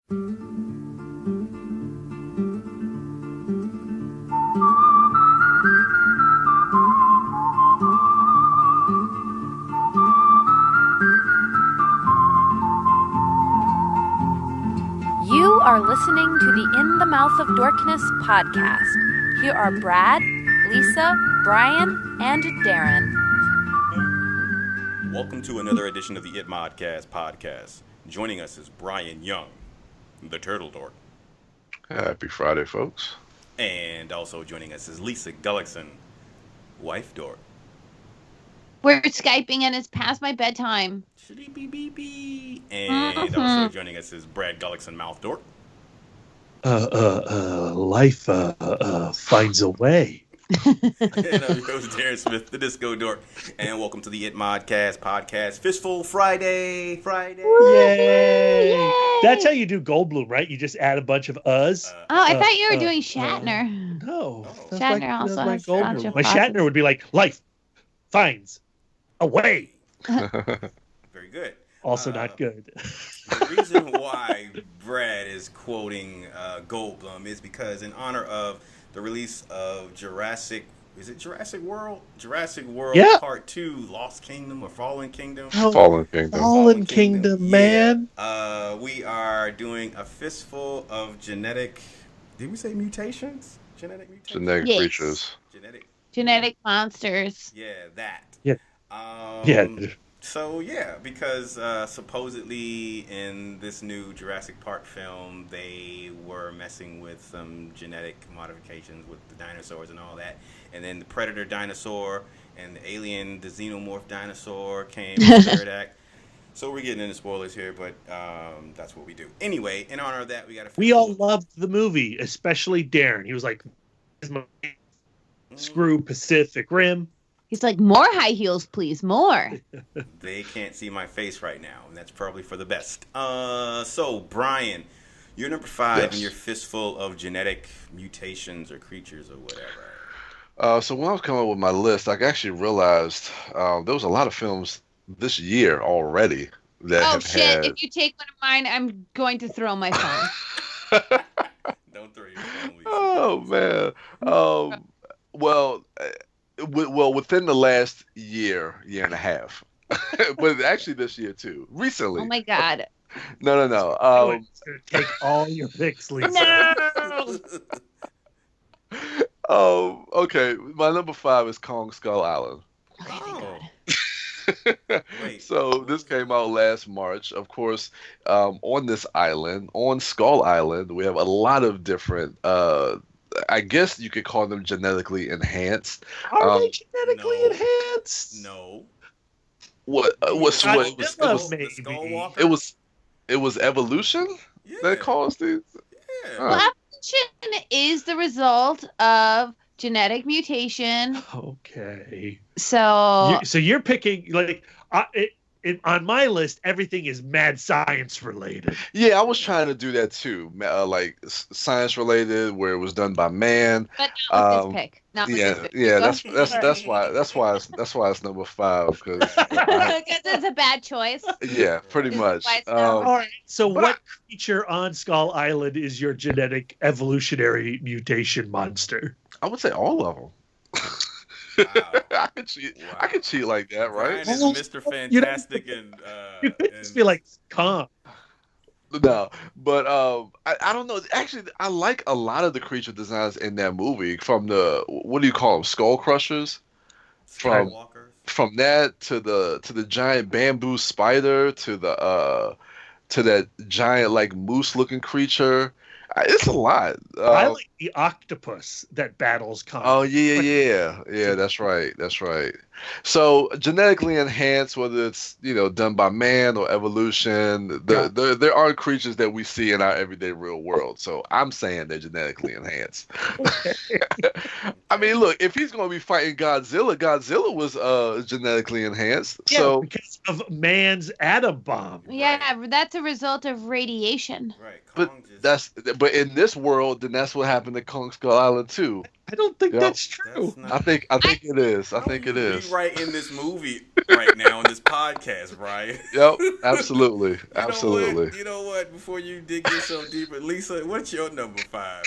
You are listening to the In the Mouth of Dorkness podcast. Here are Brad, Lisa, Brian, and Darren. Welcome to another edition of the It Modcast podcast. Joining us is Brian Young, the Turtle Dork. Happy Friday, folks. And also joining us is Lisa Gullickson, wife Dork. We're Skyping and it's past my bedtime. And also joining us is Brad Gullickson, mouth Dork. Life finds a way. And I'm your host, Darren Smith, the Disco Dork. And welcome to the It Modcast podcast. Fistful Friday. Yay! Yay! That's how you do Goldblum, right? You just add a bunch of us. I thought you were doing Shatner. No. Shatner also has Goldblum. My Shatner would be like, life finds a way. Very good. Also not good. The reason why Brad is quoting Goldblum is because in honor of the release of Jurassic World? Jurassic World Part 2, Lost Kingdom or Fallen Kingdom? Fallen Kingdom. Fallen Kingdom, man. Yeah. We are doing a fistful of genetic... Did we say mutations? Genetic mutations? Genetic creatures. Genetic monsters. Yeah, that. Yeah. So, because supposedly in this new Jurassic Park film, they were messing with some genetic modifications with the dinosaurs and all that. And then the Predator dinosaur and the alien, the xenomorph dinosaur came in the third act. So we're getting into spoilers here, but that's what we do. Anyway, in honor of that, we all loved the movie, especially Darren. He was like, screw Pacific Rim. He's like, more high heels, please, more. They can't see my face right now, and that's probably for the best. So, Brian, you're number 5 in your fistful of genetic mutations or creatures or whatever. So when I was coming up with my list, I actually realized there was a lot of films this year already that have had... If you take one of mine, I'm going to throw my phone. Don't throw your phone, Lisa. Oh, man. Within the last year and a half, but actually this year too, recently. Oh my God! No. It's gonna take all your picks, Lisa. No. Okay. My number 5 is Kong Skull Island. Wait. So this came out last March. Of course, on this island, on Skull Island, we have a lot of different. I guess you could call them genetically enhanced. Are they genetically enhanced? No. What? It was evolution that caused these. Yeah. Well, evolution is the result of genetic mutation. Okay. So you're picking on my list, everything is mad science related. Yeah, I was trying to do that too, like science related, where it was done by man. But not with this pick. Not with this pick. Yeah, that's why it's number 5 because it's a bad choice. Yeah, pretty much. All right. So, what creature on Skull Island is your genetic evolutionary mutation monster? I would say all of them. Wow. I could cheat like that, right? Brian is Mr. Fantastic and just feel like calm. No, but I don't know. Actually, I like a lot of the creature designs in that movie. From the what do you call them? Skull crushers. From that to the giant bamboo spider to that giant like moose looking creature. It's a lot. I like the octopus that battles Kong. Oh yeah. That's right. So genetically enhanced, whether it's done by man or evolution, there are creatures that we see in our everyday real world. So I'm saying they're genetically enhanced. I mean, look, if he's going to be fighting Godzilla was genetically enhanced. Yeah, so because of man's atom bomb. Yeah, that's a result of radiation. Right. But but in this world, then that's what happened to Kong Skull Island too. I don't think that's true. I think it is. I think it is. Rewriting this movie right now on this podcast, Brian. Yep, absolutely, absolutely. You know what? Before you dig yourself deeper, Lisa, what's your number 5?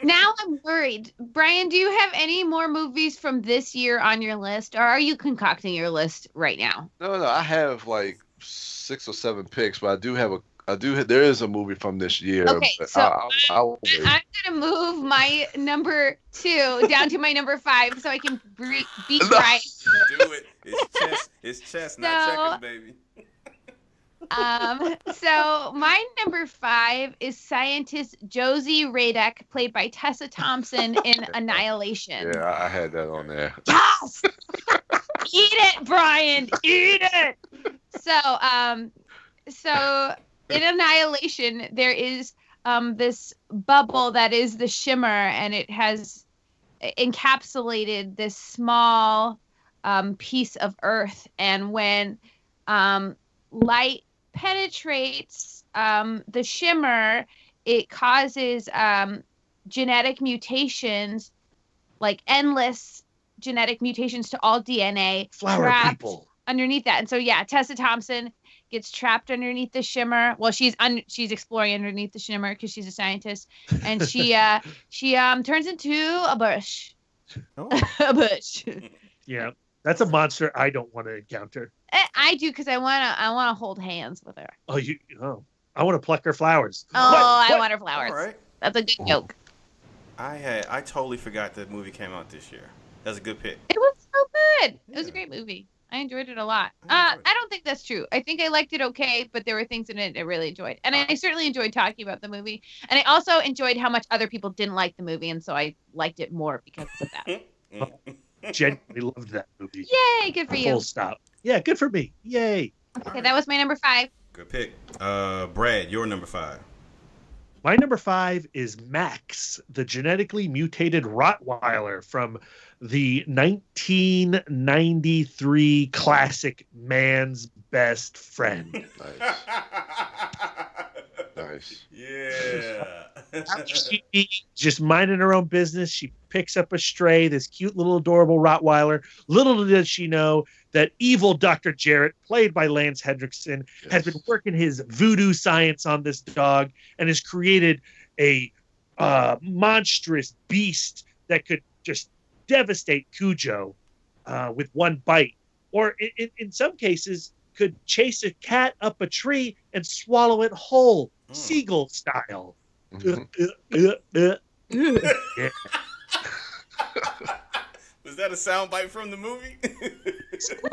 Now I'm worried. Brian, do you have any more movies from this year on your list, or are you concocting your list right now? No, I have like 6 or 7 picks, but there is a movie from this year. Okay, so I'm gonna move my number 2 down to my number 5 so I can beat Brian. Do it. It's chess, not checkers, baby. So my number 5 is scientist Josie Radek, played by Tessa Thompson in Annihilation. Yeah, I had that on there. Yes! Eat it, Brian! Eat it! So in Annihilation, there is this bubble that is the shimmer, and it has encapsulated this small piece of Earth. And when light penetrates the shimmer, it causes genetic mutations, like endless genetic mutations to all DNA Flower trapped people underneath that. And so Tessa Thompson gets trapped underneath the shimmer. Well, she's exploring underneath the shimmer because she's a scientist, and she turns into a bush. Oh. A bush. Yeah, that's a monster I don't want to encounter. I do, because I wanna hold hands with her. I want to pluck her flowers. I want her flowers. All right. That's a good joke. I totally forgot that movie came out this year. That's a good pick. It was so good. Yeah. It was a great movie. I enjoyed it a lot. I don't think that's true. I think I liked it okay, but there were things in it I really enjoyed. And I certainly enjoyed talking about the movie. And I also enjoyed how much other people didn't like the movie, and so I liked it more because of that. Genuinely loved that movie. Yay, good for you. Full stop. Yeah, good for me. Yay. Okay, that was my number 5. Good pick. Brad, your number 5. My number 5 is Max, the genetically mutated Rottweiler from the 1993 classic Man's Best Friend. Nice. Yeah. She just minding her own business. She picks up a stray, this cute little adorable Rottweiler. Little does she know that evil Dr. Jarrett, played by Lance Hendrickson, has been working his voodoo science on this dog and has created a monstrous beast that could just devastate Cujo with one bite, or in some cases could chase a cat up a tree and swallow it whole, seagull style. Yeah. Was that a soundbite from the movie?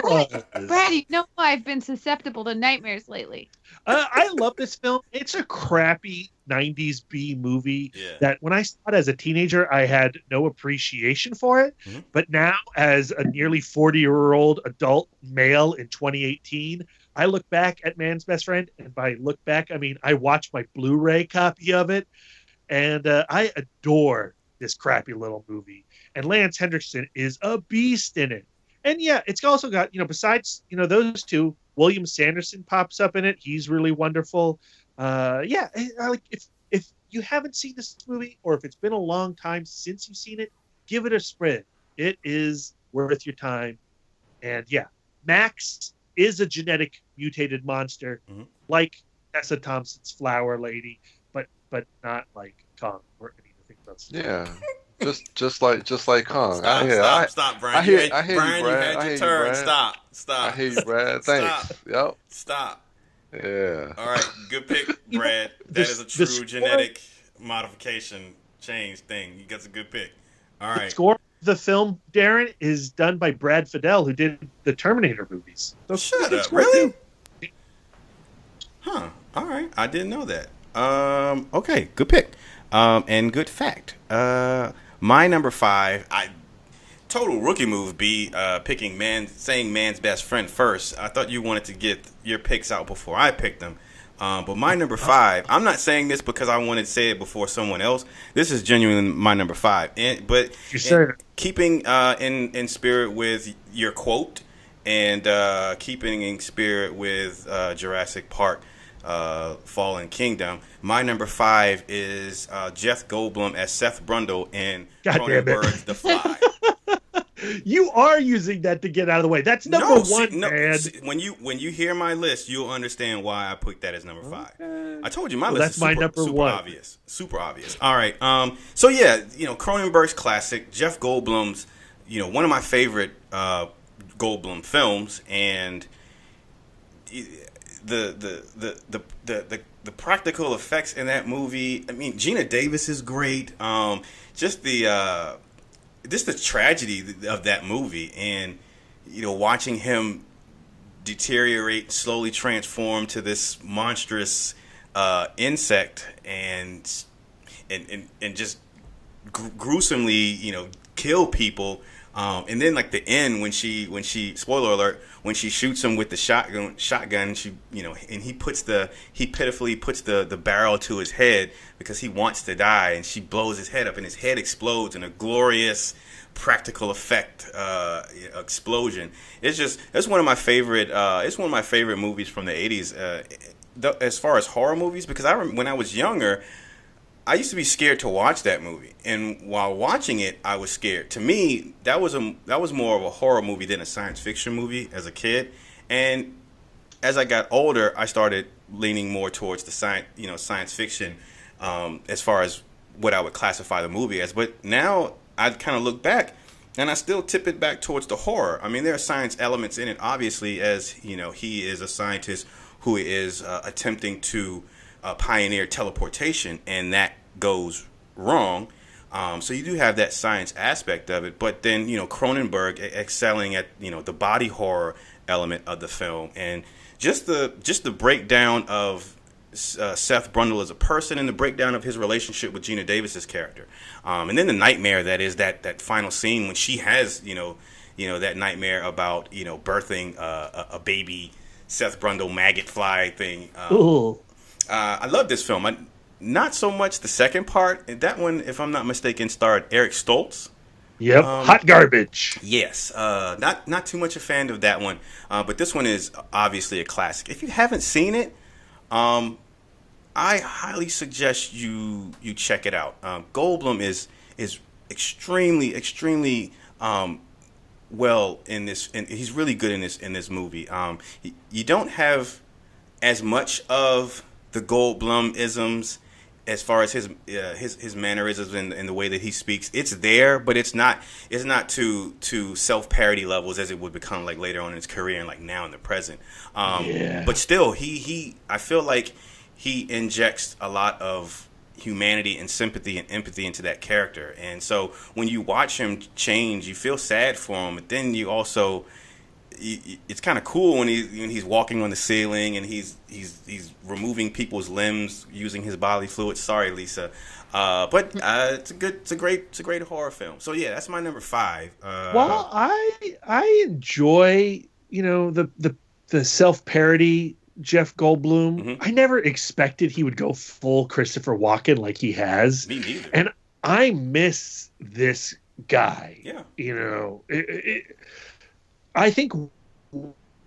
Brad, you know I've been susceptible to nightmares lately. I love this film. It's a crappy 90s B movie that when I saw it as a teenager, I had no appreciation for it. Mm-hmm. But now, as a nearly 40-year-old adult male in 2018, I look back at Man's Best Friend, and by look back, I mean I watched my Blu-ray copy of it, and I adore this crappy little movie. And Lance Hendrickson is a beast in it. And yeah, it's also got, besides, those two, William Sanderson pops up in it. He's really wonderful. If you haven't seen this movie, or if it's been a long time since you've seen it, give it a spread. It is worth your time. And yeah, Max is a genetic mutated monster, like Tessa Thompson's Flower Lady, but not like Kong or anything else. Yeah. Just like Kong. Stop, Brian. Brian, you had your turn. Stop. I hear you, Brad. Thanks. Stop. Yep. Stop. Yeah. All right, good pick, Brad. That is a true genetic modification change thing. You got a good pick. All right. The score of the film, Darren, is done by Brad Fiedel, who did the Terminator movies. So shut up. Really? Huh. All right. I didn't know that. Okay, good pick. And good fact. My number 5, total rookie move be saying Man's Best Friend first. I thought you wanted to get your picks out before I picked them. But my number 5, I'm not saying this because I wanted to say it before someone else. This is genuinely my number 5. Keeping in spirit with your quote and keeping in spirit with Jurassic Park, Fallen Kingdom. My number 5 is Jeff Goldblum as Seth Brundle in Cronenberg's The Fly. You are using that to get out of the way. That's number one, man. When you hear my list, you'll understand why I put that as number 5. I told you my list that's is my number super one. obvious. Super obvious. All right. So yeah, Cronenberg's classic, Jeff Goldblum's, one of my favorite Goldblum films, and the practical effects in that movie. I mean, Gina Davis is great. Just the tragedy of that movie, and watching him deteriorate, slowly transform to this monstrous insect, and just gruesomely kill people. And then like the end when she spoiler alert, when she shoots him with the shotgun, she and he pitifully puts the barrel to his head because he wants to die, and she blows his head up and his head explodes in a glorious practical effect explosion. It's one of my favorite movies from the 80s as far as horror movies, because when I was younger, I used to be scared to watch that movie, and while watching it, I was scared. To me, that was more of a horror movie than a science fiction movie as a kid. And as I got older, I started leaning more towards the science fiction as far as what I would classify the movie as. But now I kind of look back, and I still tip it back towards the horror. I mean, there are science elements in it, obviously, as he is a scientist who is attempting to pioneer teleportation, and that goes wrong. So you do have that science aspect of it, but then Cronenberg excelling at the body horror element of the film, and just the breakdown of Seth Brundle as a person, and the breakdown of his relationship with Gina Davis's character, and then the nightmare that is that final scene when she has that nightmare about birthing a baby Seth Brundle maggot fly thing. I love this film. Not so much the second part. That one, if I'm not mistaken, starred Eric Stoltz. Yep, hot garbage. Yes, not too much a fan of that one, but this one is obviously a classic. If you haven't seen it, I highly suggest you check it out. Goldblum is extremely well in this, and he's really good in this movie. You don't have as much of the Goldblum isms as far as his mannerisms and the way that he speaks. It's there, but it's not to self-parody levels as it would become like later on in his career and like now in the present. But still, I feel like he injects a lot of humanity and sympathy and empathy into that character. And so when you watch him change, you feel sad for him, but then you also, it's kind of cool when he's walking on the ceiling and he's removing people's limbs using his bodily fluids. Sorry, Lisa, but it's a great horror film. So yeah, that's my number 5. Well, I enjoy the self-parody Jeff Goldblum. Mm-hmm. I never expected he would go full Christopher Walken like he has. Me neither. And I miss this guy. Yeah. I think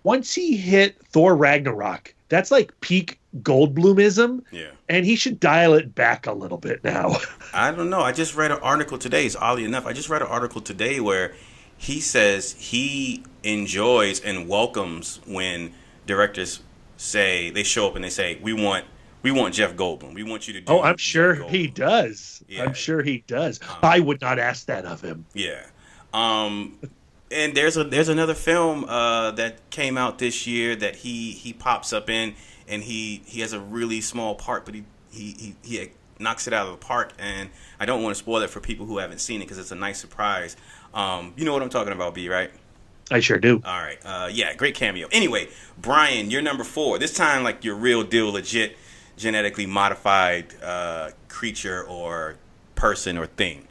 once he hit Thor Ragnarok, that's like peak Goldblumism. Yeah. And he should dial it back a little bit now. I don't know. I just read an article today. It's oddly enough, I just read an article today where he says he enjoys and welcomes when directors they show up and they say, we want Jeff Goldblum. We want you to do. Oh, I'm sure he does. Yeah. I'm sure he does. I would not ask that of him. Yeah. And there's another film that came out this year that he pops up in, and he has a really small part, but he knocks it out of the park. And I don't want to spoil it for people who haven't seen it because it's a nice surprise. You know what I'm talking about, B, right? I sure do. All right. Yeah, great cameo. Anyway, Brian, you're number 4. This time, like your real deal, legit, genetically modified creature or person or thing.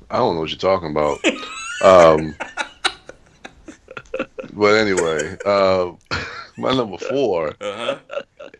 I don't know what you're talking about. But anyway, my number 4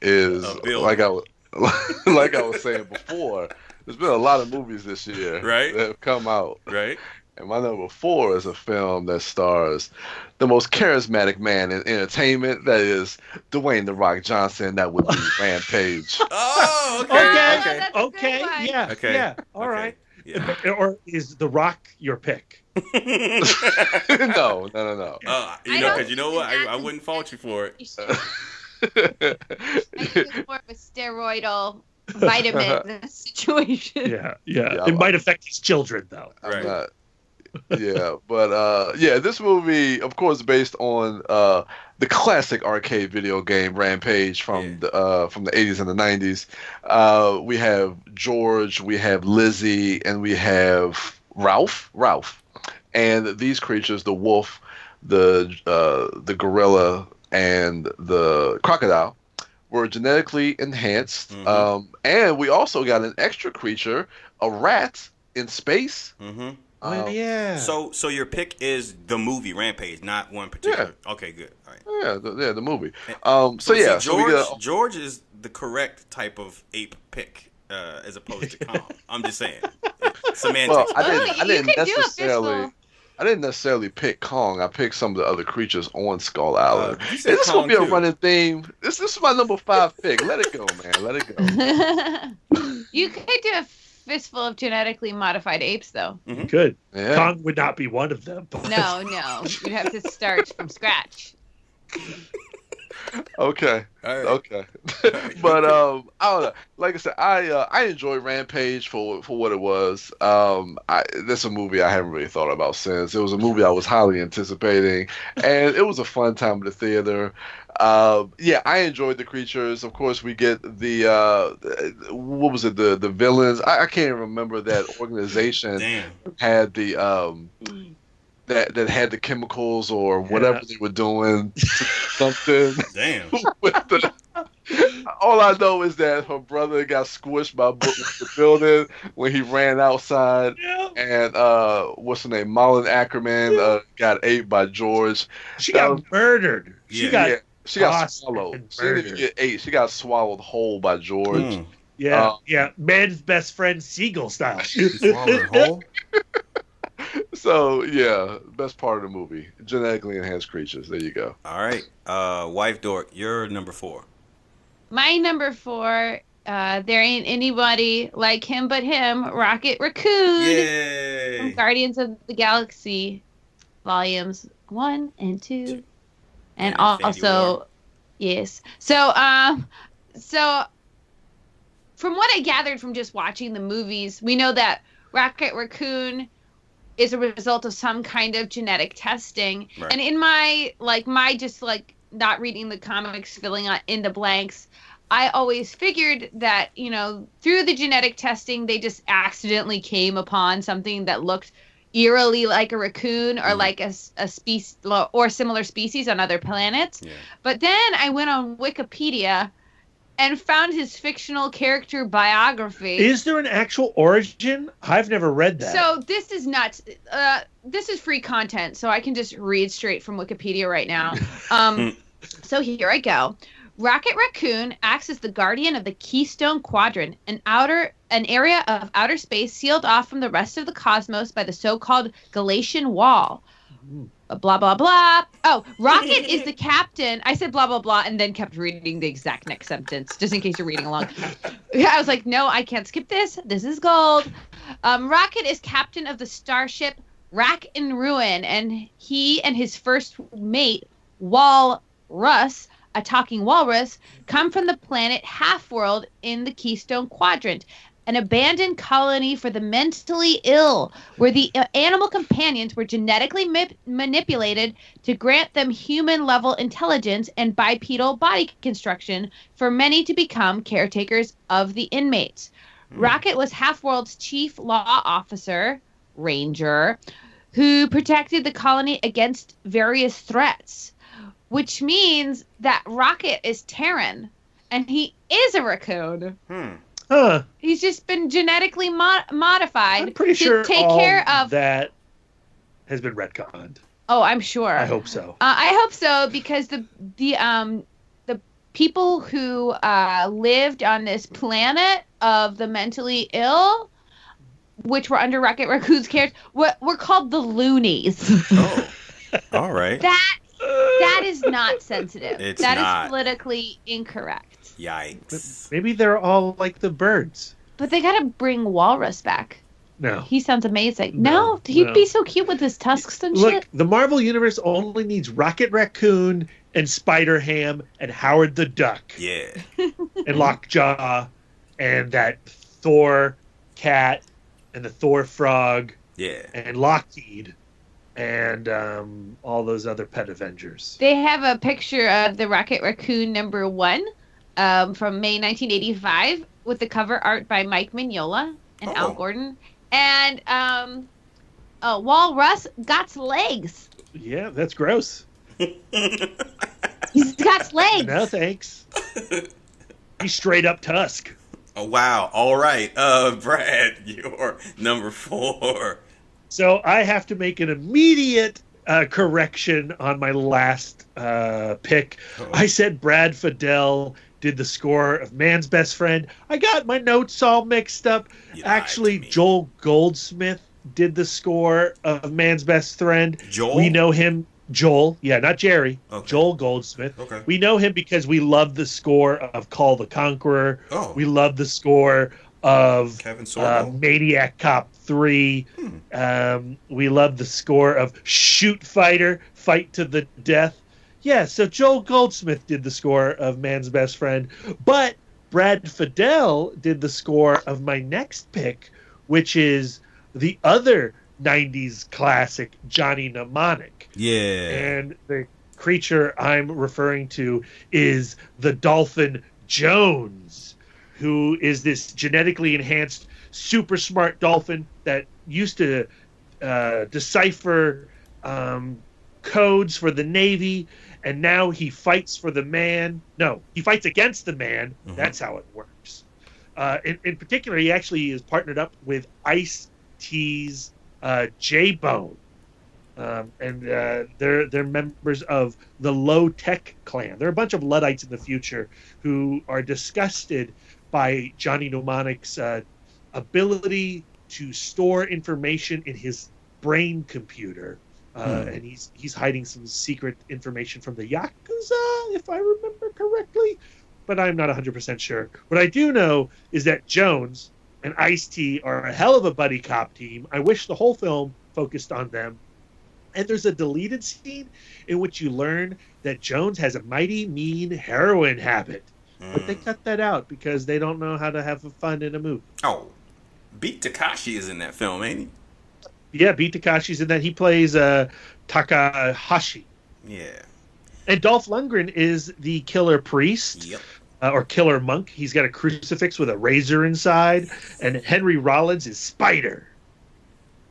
is like I was saying before. There's been a lot of movies this year that have come out, right? And my number 4 is a film that stars the most charismatic man in entertainment. That is Dwayne "The Rock" Johnson. That would be Rampage. Oh, Okay. okay. That's a good Okay. one. Yeah. Okay. Yeah. All Okay. right. Yeah. Or is The Rock your pick? No. You know, because you know what? I wouldn't fault you for it. I think it's more of a steroidal vitamin situation. Yeah. Yeah, It might affect his children, though. I'm Right. not. Yeah, but this movie, of course, based on the classic arcade video game Rampage from the 80s and the 90s. We have George, we have Lizzie, and we have Ralph. And these creatures, the wolf, the gorilla, and the crocodile, were genetically enhanced. Mm-hmm. And we also got an extra creature, a rat in space. Mm-hmm. Oh, yeah. So your pick is the movie Rampage, not one particular. Yeah. Okay, good. All right. Yeah, the movie. See, So George is the correct type of ape pick, as opposed to Kong. I'm just saying. Semantics. Well, I didn't necessarily pick Kong. I picked some of the other creatures on Skull Island. You said This will Kong be a too. running theme. This is my number 5 pick. Let it go, man. Let it go. You could do a fistful of genetically modified apes, though. Mm-hmm. Good. Yeah. Kong would not be one of them. But... No, you'd have to start from scratch. Okay. All right. Okay. But I don't know. Like I said, I enjoyed Rampage for what it was. That's a movie I haven't really thought about since. It was a movie I was highly anticipating, and it was a fun time in the theater. Yeah, I enjoyed the creatures. Of course, we get the what was it? The villains. I can't even remember that organization. Damn. Had the that had the chemicals or whatever they were doing. Something. Damn. With the, all I know is that her brother got squished by the building when he ran outside, and what's her name, Malin Ackerman, got ate by George. She got murdered. She got swallowed. She didn't even get ate. She got swallowed whole by George. Yeah, man's best friend Seagull style. Swallowed whole. So yeah, best part of the movie, genetically enhanced creatures. There you go. All right, Wife Dork, you're number 4. My number 4, there ain't anybody like him but him, Rocket Raccoon. Yay! From Guardians of the Galaxy, volumes 1 and 2, and also, yes. So from what I gathered from just watching the movies, we know that Rocket Raccoon is a result of some kind of genetic testing. Right. And in my just not reading the comics, filling in the blanks, I always figured that, through the genetic testing, they just accidentally came upon something that looked eerily like a raccoon or like a species or similar species on other planets. Yeah. But then I went on Wikipedia and found his fictional character biography. Is there an actual origin? I've never read that. So this is nuts. This is free content, so I can just read straight from Wikipedia right now. So here I go. Rocket Raccoon acts as the guardian of the Keystone Quadrant, an area of outer space sealed off from the rest of the cosmos by the so-called Galatian Wall. Blah, blah, blah. Oh, Rocket is the captain. I said blah, blah, blah, and then kept reading the exact next sentence, just in case you're reading along. I was like, no, I can't skip this. This is gold. Rocket is captain of the starship Rack and Ruin, and he and his first mate, Walrus, a talking walrus, come from the planet Half-World in the Keystone Quadrant, an abandoned colony for the mentally ill, where the animal companions were genetically manipulated to grant them human-level intelligence and bipedal body construction for many to become caretakers of the inmates. Rocket was Half-World's chief law officer, Ranger, who protected the colony against various threats, which means that Rocket is Terran, and he is a raccoon. Huh. He's just been genetically modified I'm pretty sure to take all care of that has been retconned. Oh, I'm sure. I hope so. I hope so, because the people who lived on this planet of the mentally ill which were under Rocket Raccoon's character, were called the Loonies. Oh, all right. That is not sensitive. It's that not. is politically incorrect. Yikes. Maybe they're all like the birds. But they gotta bring Walrus back. No. He sounds amazing. No, No, he'd no. be so cute with his tusks and Look, shit. the Marvel Universe only needs Rocket Raccoon and Spider Ham and Howard the Duck Yeah. and Lockjaw and that Thor cat and the Thor frog Yeah. and Lockheed and all those other pet Avengers. They have a picture of the Rocket Raccoon #1 from May 1985 with the cover art by Mike Mignola and Al Gordon. And Walrus got legs. Yeah, that's gross. He's got legs. No, thanks. He's straight up Tusk. Oh, wow. All right. Brad, you're number 4. So I have to make an immediate correction on my last pick. Uh-oh. I said Brad Fiedel did the score of Man's Best Friend. I got my notes all mixed up. You lied Actually, to me. Joel Goldsmith did the score of Man's Best Friend. Joel? We know him. Joel, yeah, not Jerry. Okay. Joel Goldsmith. Okay. We know him because we love the score of Call the Conqueror. Oh. We love the score of Kevin Sorbo. Maniac Cop 3. We love the score of Shoot Fighter, Fight to the Death. Yeah, so Joel Goldsmith did the score of Man's Best Friend, but Brad Fiedel did the score of my next pick, which is the other 90s classic, Johnny Mnemonic. Yeah. And the creature I'm referring to is the dolphin Jones, who is this genetically enhanced, super smart dolphin that used to decipher codes for the Navy, and now he fights for the man. No, he fights against the man. Mhm. That's how it works. In particular, he actually is partnered up with Ice-T's J-Bone. And they're members of the Low Tech clan. They're a bunch of Luddites in the future who are disgusted by Johnny Mnemonic's ability to store information in his brain computer. And he's hiding some secret information from the Yakuza, if I remember correctly. But I'm not 100% sure. What I do know is that Jones and Ice-T are a hell of a buddy cop team. I wish the whole film focused on them. And there's a deleted scene in which you learn that Jones has a mighty mean heroin habit. But they cut that out because they don't know how to have fun in a movie. Oh, Beat Takashi is in that film, ain't he? Yeah, Beat Takashi's in that. He plays Takahashi. Yeah. And Dolph Lundgren is the killer priest. Yep. Or killer monk. He's got a crucifix with a razor inside. And Henry Rollins is Spider.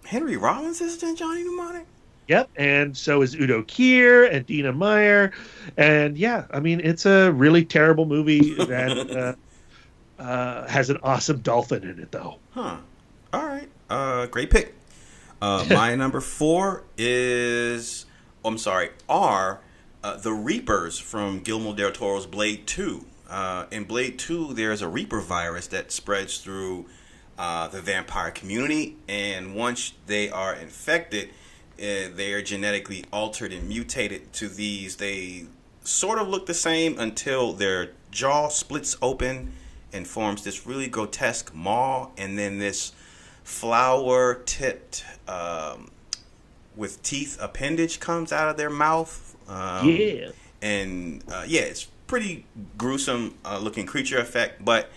Henry Rollins is in Johnny Mnemonic? Yep, and so is Udo Kier and Dina Meyer. And yeah, I mean, it's a really terrible movie that has an awesome dolphin in it, though. Huh. All right. Great pick. My number 4 is, are the Reapers from Guillermo del Toro's Blade 2. In Blade 2, there's a Reaper virus that spreads through the vampire community, and once they are infected, they are genetically altered and mutated to these. They sort of look the same until their jaw splits open and forms this really grotesque maw, and then this flower-tipped with teeth appendage comes out of their mouth. And it's pretty gruesome looking creature effect, but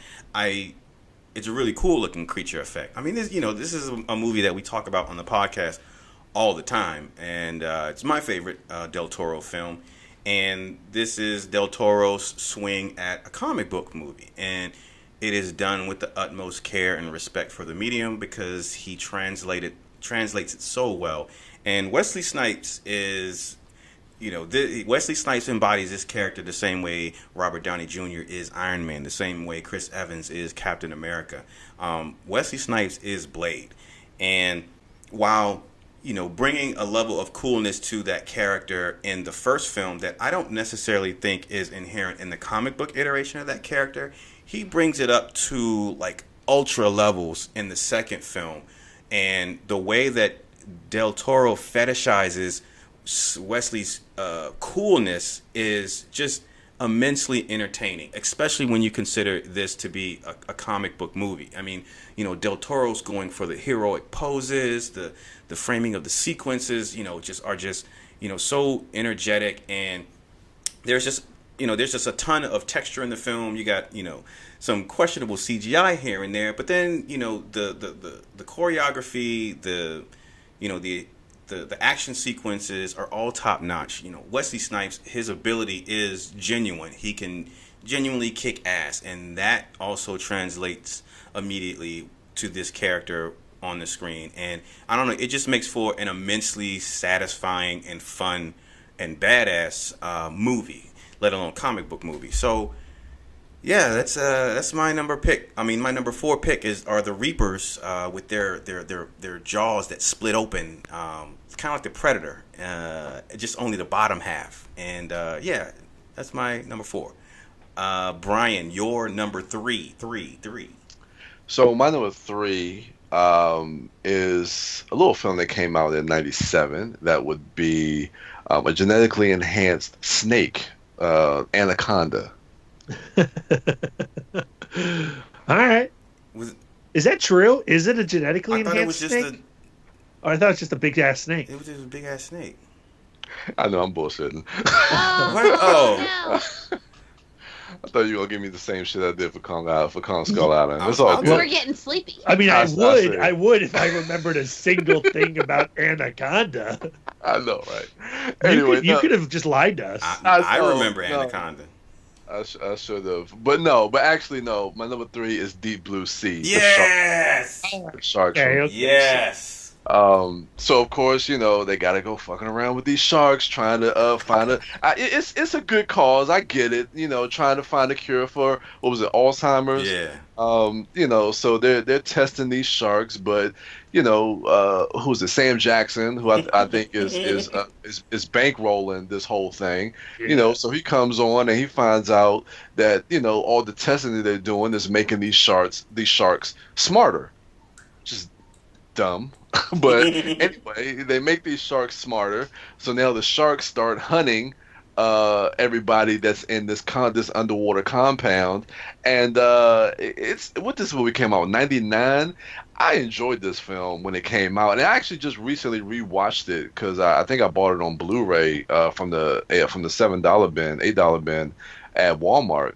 it's a really cool looking creature effect. I mean, this is a movie that we talk about on the podcast all the time, and it's my favorite Del Toro film. And this is Del Toro's swing at a comic book movie, and it is done with the utmost care and respect for the medium because he translates it so well. And Wesley Snipes is, Wesley Snipes embodies this character the same way Robert Downey Jr. is Iron Man, the same way Chris Evans is Captain America. Wesley Snipes is Blade, and while bringing a level of coolness to that character in the first film that I don't necessarily think is inherent in the comic book iteration of that character, he brings it up to like ultra levels in the second film. And the way that Del Toro fetishizes Wesley's coolness is just immensely entertaining, especially when you consider this to be a comic book movie. I mean, you know, Del Toro's going for the heroic poses, the framing of the sequences, you know, just you know, so energetic, and there's just a ton of texture in the film. You got, you know, some questionable CGI here and there, but then, you know, the choreography, the action sequences are all top notch. You know, Wesley Snipes, his ability is genuine. He can genuinely kick ass, and that also translates immediately to this character on the screen. And I don't know, it just makes for an immensely satisfying and fun and badass movie, let alone comic book movie. So yeah, that's my number pick. I mean, my number 4 pick are the Reapers with their jaws that split open. It's kind of like the Predator, just only the bottom half. And yeah, that's my number 4. Brian, your number 3. So my number 3 is a little film that came out in '97. That would be a genetically enhanced snake, Anaconda. All right. Is that true? Is it a genetically enhanced snake? I thought it was just a big ass snake. It was just a big ass snake. I know I'm bullshitting. Oh. I thought you were gonna give me the same shit I did for Kong Skull Island. It's all good. We're getting sleepy. I mean, I would if I remembered a single thing about Anaconda. I know, right? Anyway, you could have just lied to us. I remember Anaconda. I should have, but actually no. My number 3 is Deep Blue Sea. Yes. The sharks. Okay. Yes. So of course, you know, they gotta go fucking around with these sharks, trying to find it's a good cause. I get it. You know, trying to find a cure for what was it, Alzheimer's. Yeah. You know, so they're testing these sharks, but you know, who's it? Sam Jackson, who I think is bankrolling this whole thing. Yeah. You know, so he comes on and he finds out that, you know, all the testing that they're doing is making these sharks smarter. Just dumb. But anyway, they make these sharks smarter. So now the sharks start hunting everybody that's in this underwater compound. And it's what this movie came out in '99. I enjoyed this film when it came out, and I actually just recently rewatched it because I think I bought it on Blu-ray from the $7 bin, $8 bin at Walmart.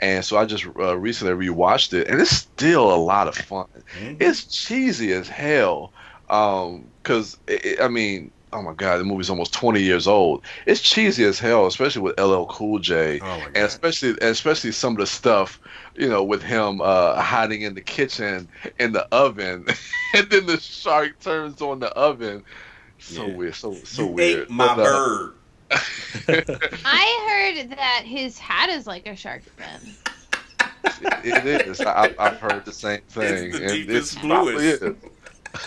And so I just recently rewatched it, and it's still a lot of fun. Mm-hmm. It's cheesy as hell. Because I mean, oh my god, the movie's almost 20 years old. It's cheesy as hell, especially with LL Cool J, and especially some of the stuff, you know, with him hiding in the kitchen in the oven, and then the shark turns on the oven. So weird, so you weird. Ate my bird. I heard that his hat is like a shark fin. It is. I've heard the same thing. It's the deepest, bluest.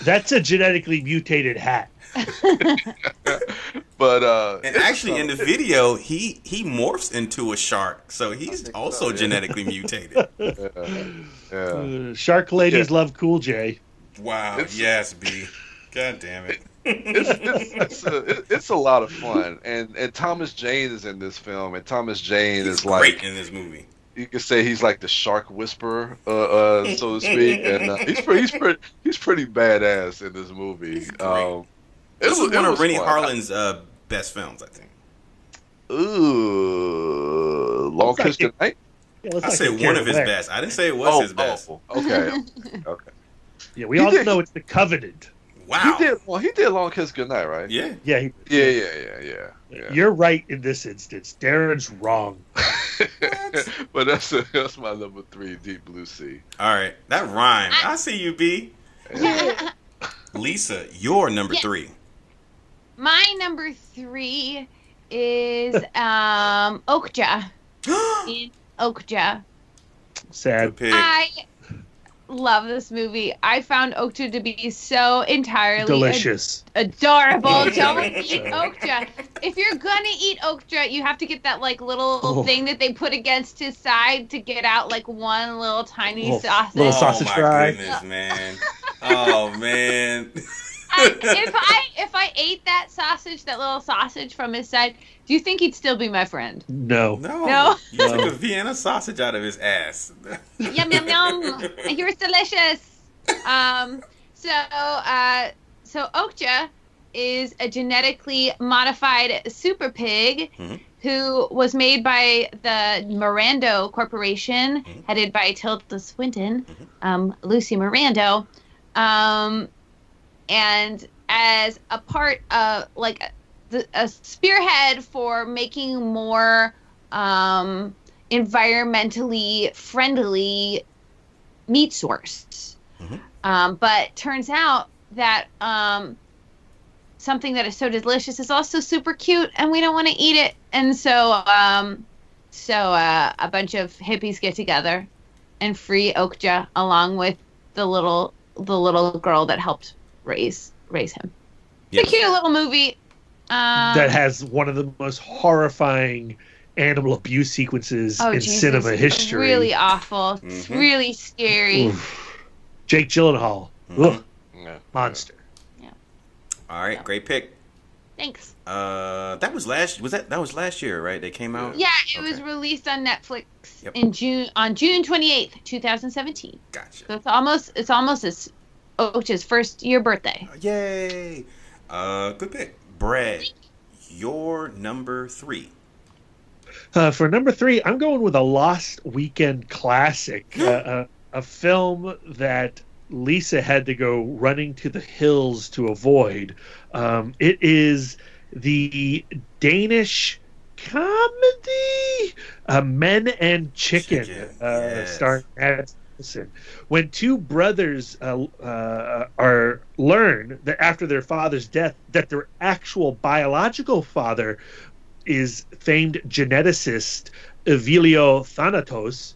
That's a genetically mutated hat. But and actually in the video he morphs into a shark, so he's also genetically mutated. Yeah. Shark ladies love Cool J. Wow. Yes, B. God damn it. It's a lot of fun, and Thomas Jane is in this film, and Thomas Jane he's is like great in this movie. You could say he's like the shark whisperer, so to speak, and he's pretty badass in this movie. This is one of Rennie Harlin's best films, I think. Ooh, Long Kiss Goodnight. Yeah, I said one of his best. I didn't say it was his best. Okay. Yeah, we all know it's The Covenant. Wow. He did Long Kiss Goodnight, right? Yeah. Yeah. Yeah. You're right in this instance. Darren's wrong. But that's my number 3, Deep Blue Sea. All right, that rhymed. I see you, B. Yeah. Lisa, your number 3. My number 3 is Okhta. In Okhta. Sad. I love this movie. I found Okhta to be so entirely delicious, adorable. Don't eat Okhta. If you're gonna eat Okhta, you have to get that like little thing that they put against his side to get out like one little tiny sausage. Little sausage fry. Goodness, man. Oh man. If I ate that sausage, that little sausage from his side, do you think he'd still be my friend? No. No. You took a Vienna sausage out of his ass. Yum yum yum. I hear it's delicious. So Okhta is a genetically modified super pig who was made by the Mirando Corporation, headed by Tilda Swinton, Lucy Mirando, and as a part of a spearhead for making more environmentally friendly meat source. But turns out that something that is so delicious is also super cute, and we don't want to eat it. And so a bunch of hippies get together and free Okhta along with the little girl that helped raise him. Yes. It's a cute little movie that has one of the most horrifying animal abuse sequences in cinema history. It's really awful. It's really scary. Oof. Jake Gyllenhaal, monster. Yeah. All right, great pick. Thanks. That was last year, right? They came out. Yeah, it was released on Netflix in June 28th, 2017. Gotcha. So it's almost as Okhta's first year birthday. Yay! Good pick, Brad. Your number 3. For number 3, I'm going with a Lost Weekend classic, a film that Lisa had to go running to the hills to avoid. It is the Danish comedy Men and Chicken, starring Mads Mikkelsen. When two brothers learn that after their father's death that their actual biological father is famed geneticist Evilio Thanatos,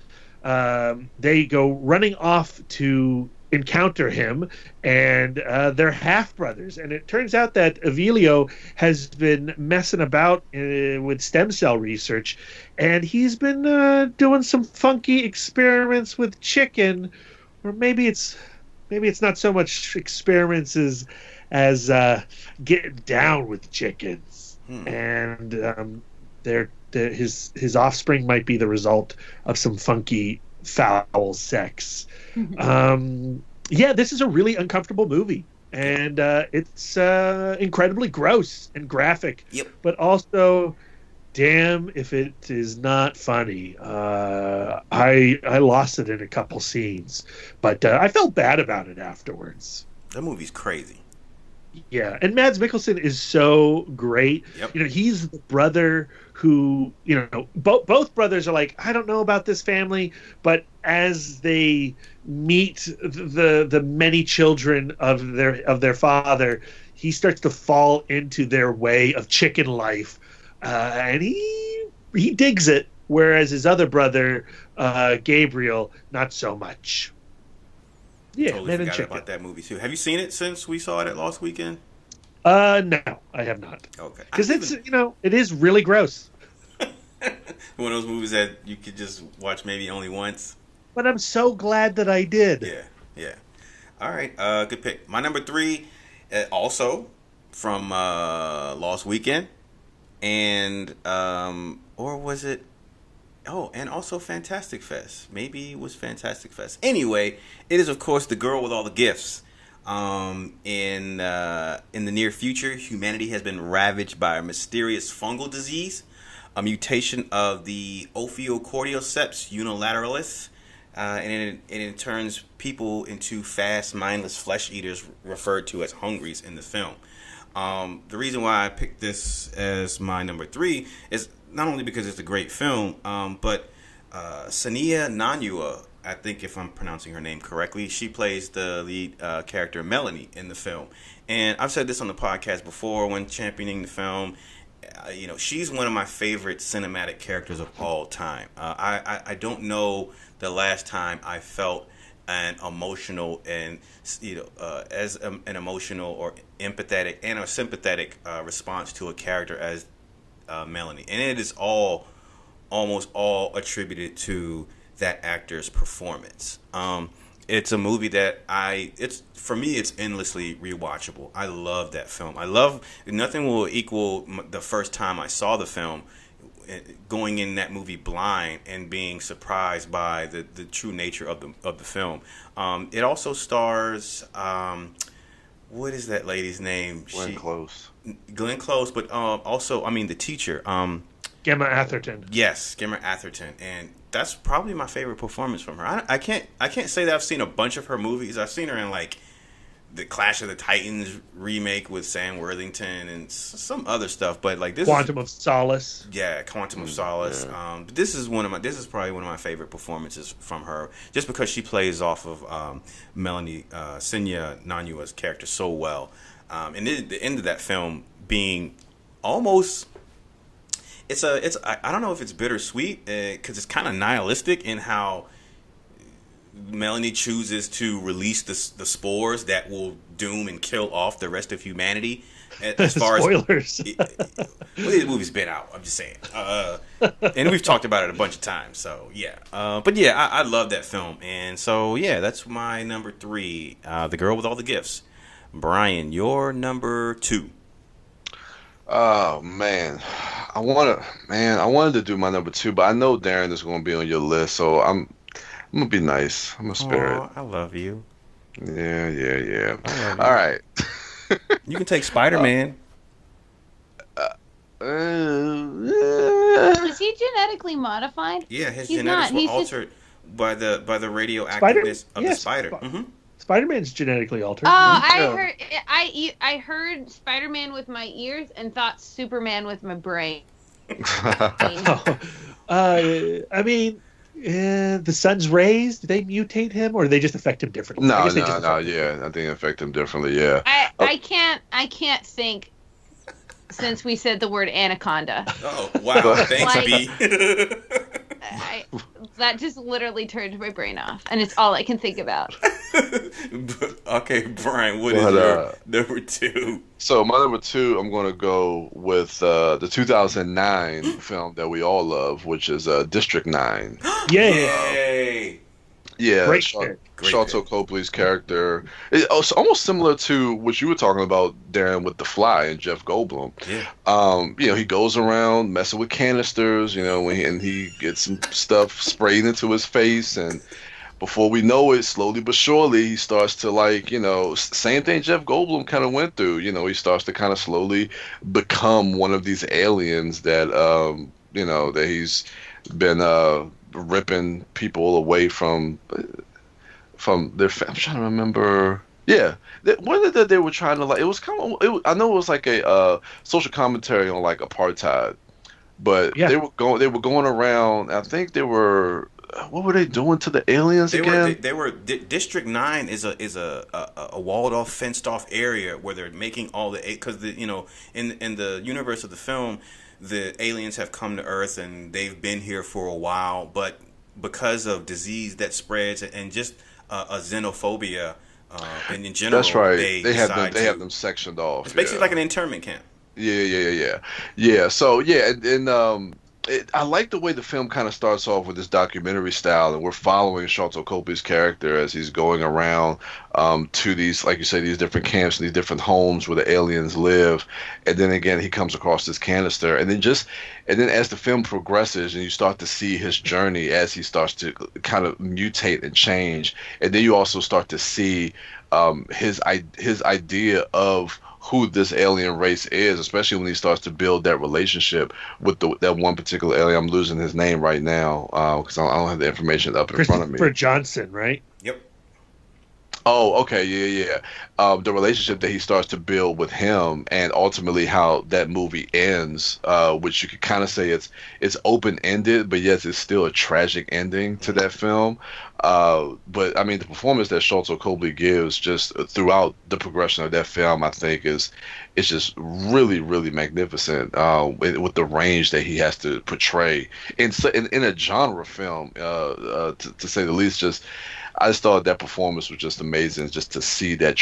they go running off to encounter him, and they're half brothers. And it turns out that Evilio has been messing about with stem cell research, and he's been doing some funky experiments with chicken, or maybe it's not so much experiments as getting down with chickens. And his offspring might be the result of some funky foul sex. This is a really uncomfortable movie, and it's incredibly gross and graphic. Yep. But also, damn if it is not funny. I lost it in a couple scenes, but I felt bad about it afterwards. That movie's crazy. Yeah, and Mads Mikkelsen is so great. Yep. He's the brother who, both brothers are like, I don't know about this family, but as they meet the many children of their father, he starts to fall into their way of chicken life, and he digs it. Whereas his other brother, Gabriel, not so much. Yeah, totally forgot about that movie too. Have you seen it since we saw it at Lost Weekend? No, I have not. Okay, because it is really gross. One of those movies that you could just watch maybe only once. But I'm so glad that I did. Yeah. All right, good pick. My number 3, also from Lost Weekend, and or was it? Oh, and also Fantastic Fest. Maybe it was Fantastic Fest. Anyway, it is, of course, The Girl with All the Gifts. In the near future, humanity has been ravaged by a mysterious fungal disease, a mutation of the Ophiocordyceps unilateralis, and it turns people into fast, mindless flesh eaters referred to as hungries in the film. The reason why I picked this as my number 3 is not only because it's a great film, but Sania Nanua, I think if I'm pronouncing her name correctly, she plays the lead character Melanie in the film. And I've said this on the podcast before when championing the film. She's one of my favorite cinematic characters of all time. I don't know the last time I felt an emotional and an emotional or empathetic and a sympathetic response to a character as Melanie, and it is almost all attributed to that actor's performance. it's a movie that for me, it's endlessly rewatchable. I love that film. Nothing will equal the first time I saw the film, going in that movie blind and being surprised by the true nature of the film. It also stars what is that lady's name? Glenn Close. Glenn Close, but also, I mean, the teacher. Gemma Atherton. Yes, Gemma Atherton, and that's probably my favorite performance from her. I can't say that I've seen a bunch of her movies. I've seen her in like the Clash of the Titans remake with Sam Worthington and some other stuff, but like this Quantum of Solace. Yeah, Quantum of Solace. Yeah. But this is probably one of my favorite performances from her, just because she plays off of Melanie Senya Nanua's character so well. And the end of that film being almost, I don't know if it's bittersweet, because it's kind of nihilistic in how Melanie chooses to release the spores that will doom and kill off the rest of humanity. As far Spoilers. The movie's been out. I'm just saying, and we've talked about it a bunch of times. So yeah, but yeah, I love that film, and so yeah, that's my number 3, The Girl with All the Gifts. Brian, your number 2. Oh man, I wanted to do my number 2, but I know Darren is going to be on your list, so I'm gonna be nice. I'm gonna spare it. I love you. Yeah. All right. You can take Spider-Man. Is he genetically modified? Yeah, his He's genetics not. were He's altered by the radioactiveness of the spider. Spider-Man's genetically altered. I heard Spider-Man with my ears and thought Superman with my brain. I mean, the sun's rays, do they mutate him, or do they just affect him differently? No. Yeah, I think they affect him differently. Yeah. I can't think since we said the word anaconda. Oh wow! Thanks, B. That just literally turned my brain off, and it's all I can think about. Okay, Brian, what is your number 2? So my number 2, I'm going to go with the 2009 film that we all love, which is District 9. Yay! Yeah, Great Sharlto Copley's character. It's almost similar to what you were talking about, Darren, with The Fly and Jeff Goldblum. Yeah. He goes around messing with canisters, and he gets some stuff sprayed into his face, and before we know it, slowly but surely, he starts to same thing Jeff Goldblum kind of went through. He starts to kind of slowly become one of these aliens that, that he's been ripping people away from their. I'm trying to remember. Yeah, what is it that they were trying to like? It was kind of. I know it was like a social commentary on like apartheid, but they were going around. I think they were. What were they doing to the aliens again? They were District 9 is a walled off, fenced off area where they're making all the, because in the universe of the film, the aliens have come to Earth and they've been here for a while, but because of disease that spreads and just a xenophobia and in general, that's right. They have them sectioned off. It's basically like an internment camp. Yeah. So and I like the way the film kind of starts off with this documentary style, and we're following Sharlto Copley's character as he's going around to these, like you say, these different camps and these different homes where the aliens live. And then again, he comes across this canister, and then as the film progresses, and you start to see his journey as he starts to kind of mutate and change, and then you also start to see his idea of who this alien race is, especially when he starts to build that relationship with that one particular alien. I'm losing his name right now because I don't have the information up in front of me. Christopher Johnson, right? Yep. Oh, okay, yeah. The relationship that he starts to build with him, and ultimately how that movie ends, which you could kind of say it's open-ended, but yes, it's still a tragic ending to that film. But I mean, the performance that Sharlto Copley gives just throughout the progression of that film, I think it's just really, really magnificent with the range that he has to portray in a genre film, to say the least. I just thought that performance was just amazing, just to see that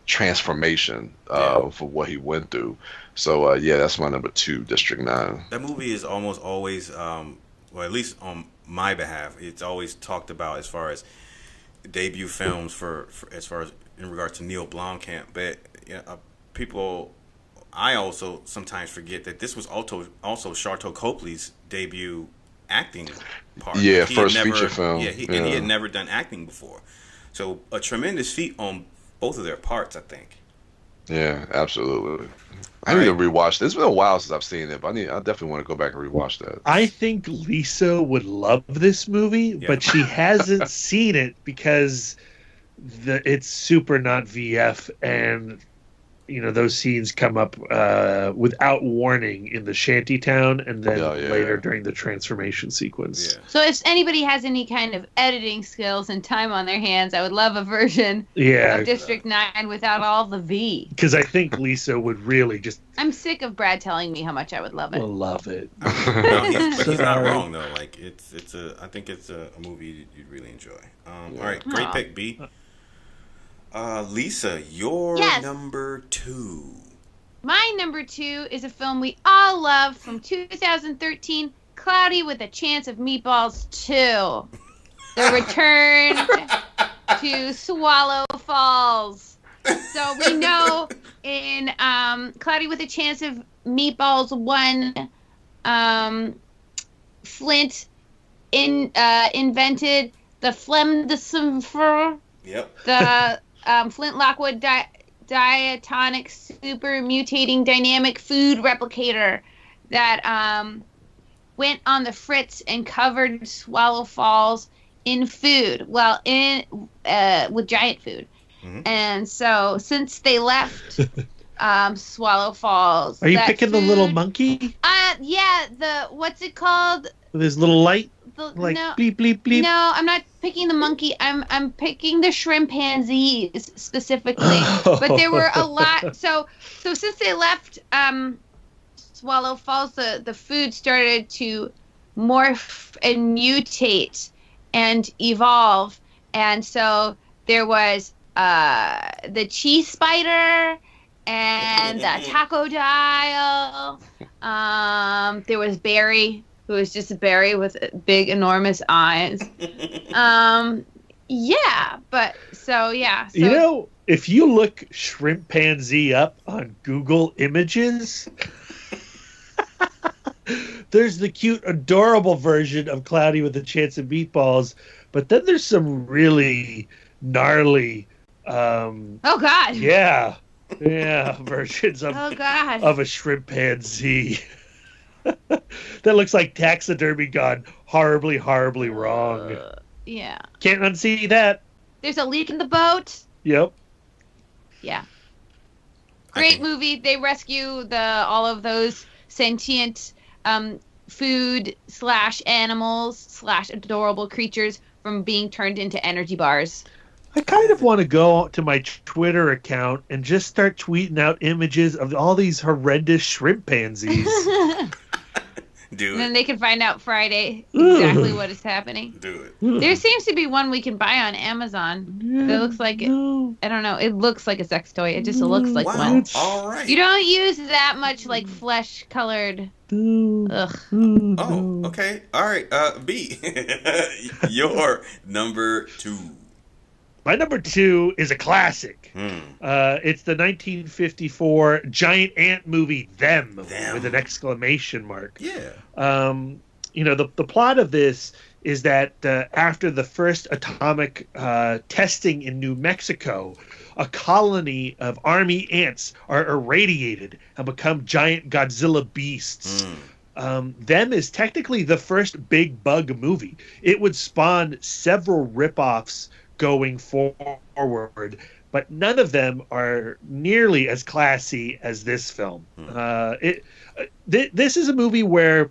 transformation for what he went through. So that's my number 2, District 9. That movie is almost always, well, at least on my behalf, it's always talked about as far as debut films for as far as in regards to Neil Blomkamp, but people, I also sometimes forget that this was also Sharlto Copley's debut acting part. Yeah, like first feature film. And he had never done acting before, so a tremendous feat on both of their parts, I think. Yeah, absolutely. I need to rewatch this. It's been a while since I've seen it, but I definitely want to go back and rewatch that. I think Lisa would love this movie, but she hasn't seen it because it's super not VF, and those scenes come up without warning in the shantytown and then later during the transformation sequence. Yeah. So if anybody has any kind of editing skills and time on their hands, I would love a version of District 9 without all the V. Because I think Lisa would really just... I'm sick of Brad telling me how much I would love it. Love it. No, he's not wrong, though. Like, I think it's a movie you'd really enjoy. All right, great pick, B. Lisa, your number 2. My number 2 is a film we all love from 2013, Cloudy with a Chance of Meatballs 2. The Return to Swallow Falls. So we know in Cloudy with a Chance of Meatballs 1, Flint invented the Flem de Semper. Yep. The Flint Lockwood diatonic super mutating dynamic food replicator that went on the fritz and covered Swallow Falls in food. Well, with giant food. Mm-hmm. And so since they left Swallow Falls, are you picking the little monkey? Yeah. What's it called? With his little light. Bleep bleep bleep. No, I'm not picking the monkey. I'm picking the shrimpanzees specifically. But there were a lot. So since they left Swallow Falls, the food started to morph and mutate and evolve. And so there was the cheese spider and the taco dial. There was Barry, who was just a berry with big, enormous eyes. So if you look shrimpanzee up on Google Images, there's the cute, adorable version of Cloudy with a Chance of Meatballs, but then there's some really gnarly... oh, God. Yeah, versions of a shrimpanzee. That looks like taxidermy gone horribly, horribly wrong. Yeah. Can't unsee that. There's a leak in the boat. Yep. Yeah. Great movie. They rescue all of those sentient food / animals / adorable creatures from being turned into energy bars. I kind of want to go to my Twitter account and just start tweeting out images of all these horrendous shrimpanzees. Do it. And then they can find out Friday exactly what is happening. Do it. There seems to be one we can buy on Amazon. It looks like it. I don't know. It looks like a sex toy. It just looks like one. All right. You don't use that much like flesh-colored. Ugh. Oh, okay. All right. B, your number 2. My number 2 is a classic. It's the 1954 giant ant movie, Them, with an exclamation mark. Yeah. The plot of this is that after the first atomic testing in New Mexico, a colony of army ants are irradiated and become giant Godzilla beasts. Them is technically the first big bug movie. It would spawn several ripoffs going forward, but none of them are nearly as classy as this film. This is a movie where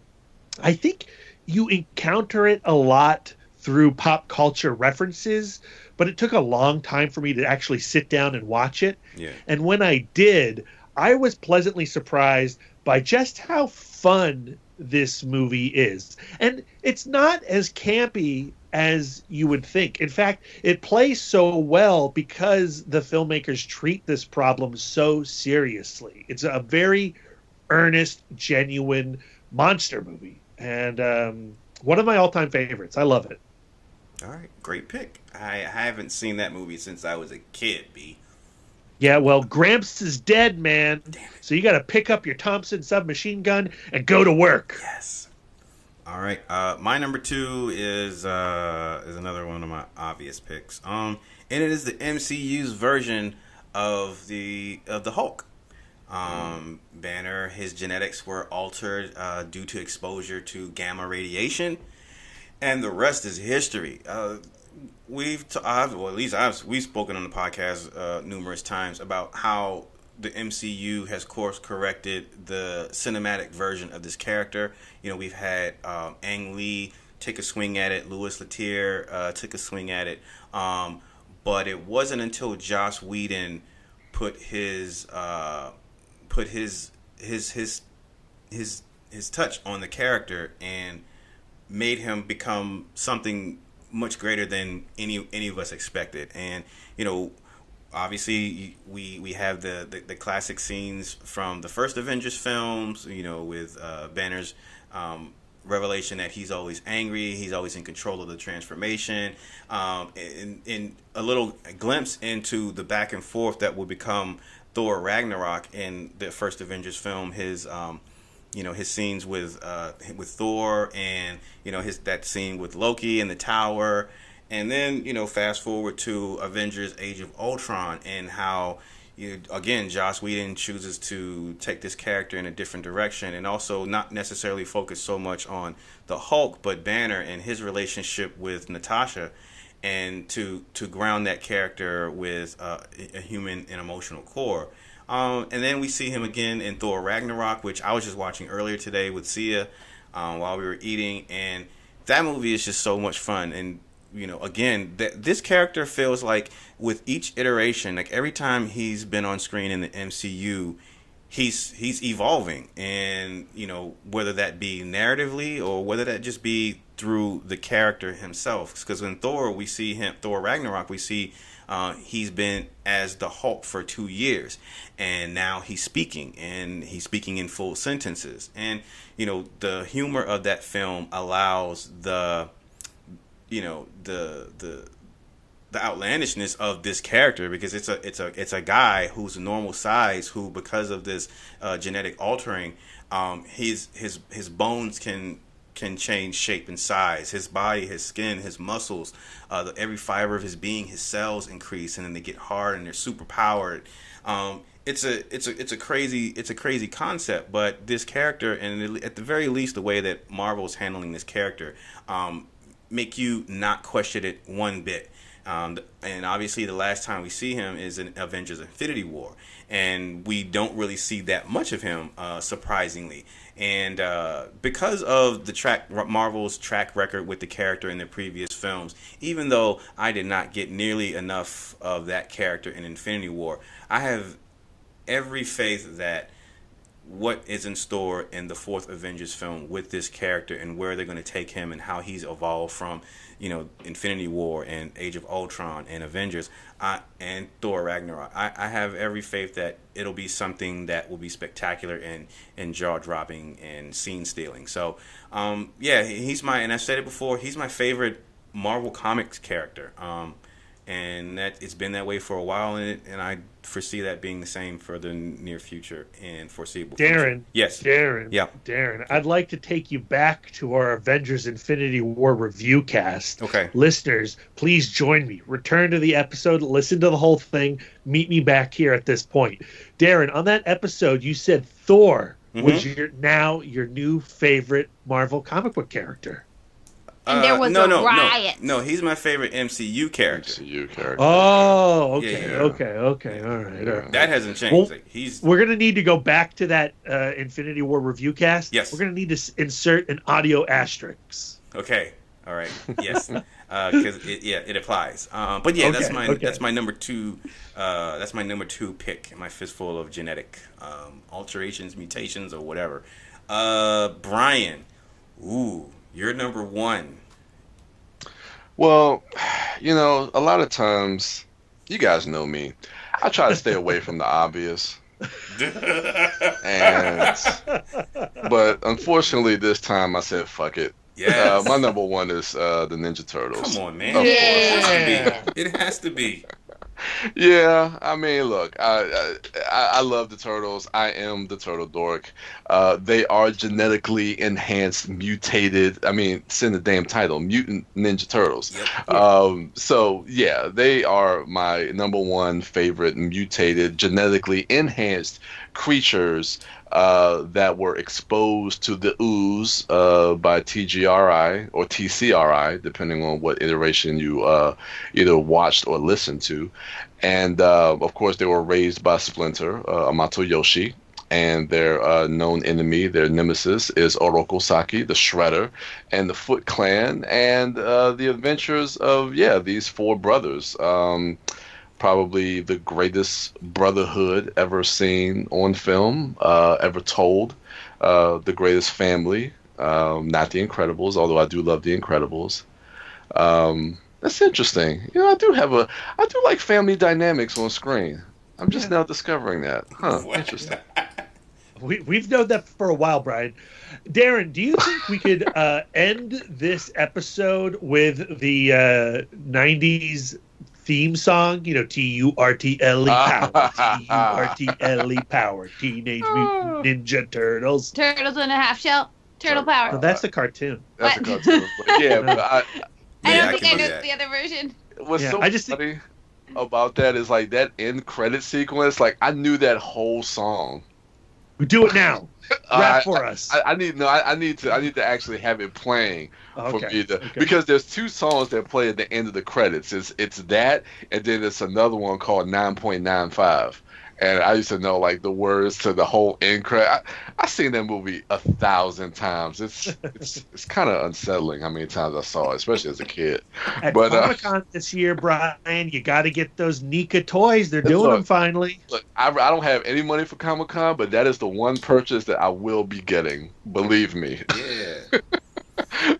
I think you encounter it a lot through pop culture references, but it took a long time for me to actually sit down and watch it. Yeah. And when I did, I was pleasantly surprised by just how fun this movie is. And it's not as campy as you would think. In fact, it plays so well because the filmmakers treat this problem so seriously. It's a very earnest, genuine monster movie. And one of my all-time favorites. I love it. All right, great pick. I haven't seen that movie since I was a kid, B. Yeah, well, Gramps is dead, man. So you got to pick up your Thompson submachine gun and go to work. Yes. All right. My number 2 is another one of my obvious picks. And it is the MCU's version of the Hulk. Banner, his genetics were altered due to exposure to gamma radiation, and the rest is history. We've spoken on the podcast numerous times about how the MCU has course corrected the cinematic version of this character. You know, we've had Ang Lee take a swing at it, Louis Leterrier took a swing at it, but it wasn't until Joss Whedon put his touch on the character and made him become something much greater than any of us expected. And you know, obviously we have the classic scenes from the first Avengers films, you know, with Banner's revelation that he's always angry, he's always in control of the transformation, and a little glimpse into the back and forth that will become Thor Ragnarok in the first Avengers film. His his scenes with Thor, and that scene with Loki in the tower, and then fast forward to Avengers Age of Ultron, and how again Joss Whedon chooses to take this character in a different direction, and also not necessarily focus so much on the Hulk but Banner and his relationship with Natasha, and to ground that character with a human and emotional core. And then we see him again in Thor Ragnarok, which I was just watching earlier today with Sia while we were eating, and that movie is just so much fun. And again, this character feels like with each iteration, like every time he's been on screen in the MCU, he's evolving, and whether that be narratively or whether that just be through the character himself. Because in Thor Ragnarok, we see he's been as the Hulk for 2 years, and now he's speaking in full sentences. And the humor of that film allows the outlandishness of this character, because it's a guy who's a normal size, who because of this genetic altering, his bones can change shape and size, his body, his skin, his muscles, every fiber of his being, his cells increase, and then they get hard and they're super powered. It's a crazy concept, but this character, and at the very least the way that Marvel's handling this character, make you not question it one bit. And obviously the last time we see him is in Avengers Infinity War, and we don't really see that much of him, surprisingly. And because of Marvel's track record with the character in the previous films, even though I did not get nearly enough of that character in Infinity War, I have every faith that what is in store in the fourth Avengers film with this character, and where they're going to take him, and how he's evolved from Infinity War and Age of Ultron and Avengers and Thor Ragnarok. I have every faith that it'll be something that will be spectacular and jaw-dropping and scene-stealing. So and I've said it before, he's my favorite Marvel Comics character, and that it's been that way for a while, and I foresee that being the same for the near future and foreseeable future. Yes. Darren, I'd like to take you back to our Avengers Infinity War review cast. Okay. Listeners, please join me. Return to the episode, listen to the whole thing, meet me back here at this point. Darren, on that episode, you said Thor was your new favorite Marvel comic book character. And there was a riot. No, he's my favorite MCU character. Oh, okay, yeah. Okay, all right. That hasn't changed. Well, we're going to need to go back to that Infinity War review cast. Yes. We're going to need to insert an audio asterisk. Okay, all right, yes, because it applies. But yeah, that's my number 2. That's my number 2 pick. My fistful of genetic alterations, mutations, or whatever. Brian, you're number 1. Well, a lot of times, you guys know me, I try to stay away from the obvious. But unfortunately this time I said fuck it, Yes. My number one is the Ninja Turtles. Come on, man. Of course. It has to be. Yeah, I mean, look, I love the turtles. I am the Turtle Dork. They are genetically enhanced, mutated. I mean, it's in the damn title, Mutant Ninja Turtles. Yep. So yeah, they are my number one favorite mutated, genetically enhanced creatures that were exposed to the ooze by TGRI or TCRI, depending on what iteration you either watched or listened to. And of course, they were raised by Splinter, Amato Yoshi, and their known enemy, their nemesis, is Oroku Saki, the Shredder, and the Foot Clan, and the adventures of these four brothers. Probably the greatest brotherhood ever seen on film, ever told. The greatest family, not the Incredibles, although I do love the Incredibles. That's interesting. I do like family dynamics on screen. I'm just now discovering that. Interesting. We've known that for a while, Brian. Darren, do you think we could end this episode with the 90s theme song? Turtle power, Turtle power, Teenage Mutant Ninja Turtles. Turtles in a half shell. Turtle power. So that's the cartoon. That's a cartoon. But I don't think I know the other version. What's so funny about that is like that end credit sequence. Like I knew that whole song. We do it now. Rap for us. I need to actually have it playing for me to, because there's two songs that play at the end of the credits. It's that, and then it's another one called 9.95. And I used to know like the words to the whole end credit. I seen that movie 1,000 times. It's kind of unsettling how many times I saw it, especially as a kid. At Comic-Con this year, Brian, you got to get those Nika toys. They're doing them finally. Look, I don't have any money for Comic-Con, but that is the one purchase that I will be getting. Believe me. Yeah.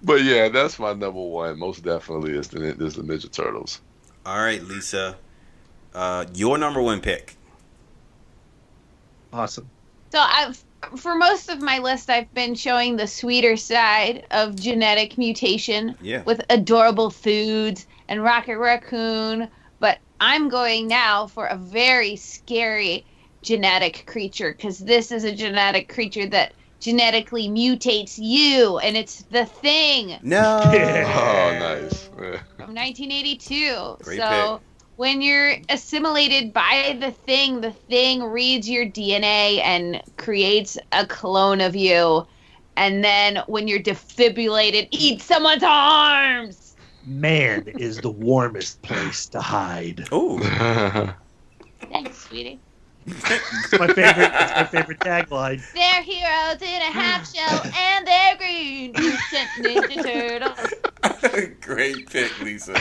But yeah, that's my number one. Most definitely is the Ninja Turtles. All right, Lisa. Your number one pick. Awesome. So for most of my list, I've been showing the sweeter side of genetic mutation with adorable foods and Rocket Raccoon. But I'm going now for a very scary genetic creature, because this is a genetic creature that genetically mutates you, and it's the Thing. No. Oh, nice. From 1982. Great pick. When you're assimilated by the Thing reads your DNA and creates a clone of you. And then when you're defibrillated, eats someone's arms. Man is the warmest place to hide. Ooh. Thanks, sweetie. It's my favorite tagline. They're heroes in a half shell, and they're green. Mutant Ninja Turtles. Great pick, Lisa.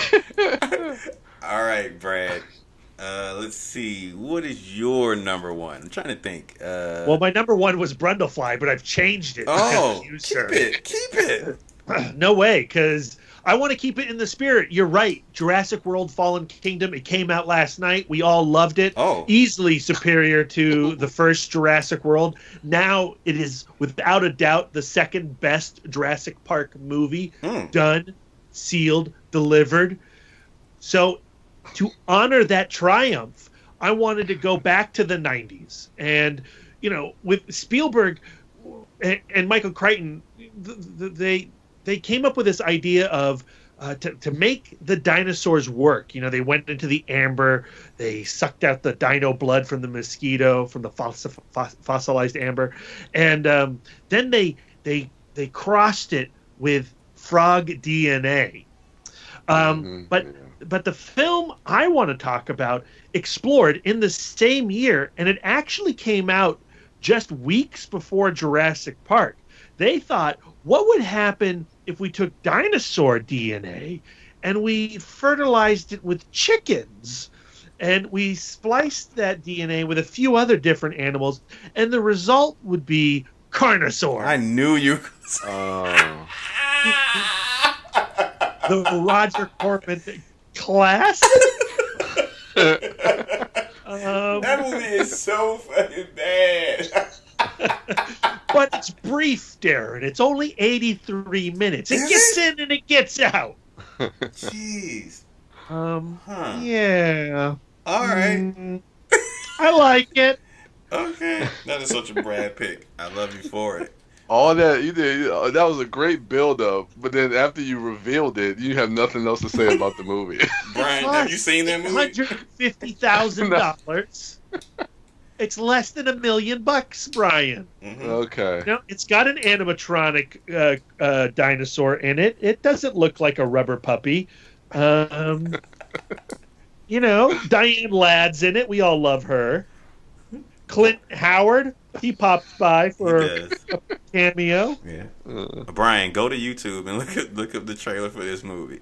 All right, Brad. Let's see. What is your number one? I'm trying to think. Well, my number one was Brundlefly, but I've changed it. Oh, you, keep it. No way, because I want to keep it in the spirit. You're right. Jurassic World Fallen Kingdom, it came out last night. We all loved it. Oh. Easily superior to the first Jurassic World. Now it is, without a doubt, the second best Jurassic Park movie. Done, sealed, delivered. So to honor that triumph, I wanted to go back to the 90s. And, with Spielberg and Michael Crichton, they came up with this idea of to make the dinosaurs work. They went into the amber, they sucked out the dino blood from the mosquito, from the fossilized amber, and then they crossed it with frog DNA. But the film I want to talk about explored in the same year, and it actually came out just weeks before Jurassic Park. They thought, what would happen if we took dinosaur DNA and we fertilized it with chickens? And we spliced that DNA with a few other different animals, and the result would be Carnosaur. I knew you. The Roger Corman class. That movie is so fucking bad. But it's brief, Darren. It's only 83 minutes. It gets in and it gets out. Jeez. Yeah. All right. I like it. Okay. That is such a Brad pick. I love you for it. All that you did, that was a great build-up. But then after you revealed it, you have nothing else to say about the movie. Brian, have you seen that movie? $150,000. It's less than $1 million, Brian. Mm-hmm. Okay. No, it's got an animatronic dinosaur in it. It doesn't look like a rubber puppy. Diane Ladd's in it. We all love her. Clint Howard, he pops by for a cameo. Yeah. Brian, go to YouTube and look up the trailer for this movie.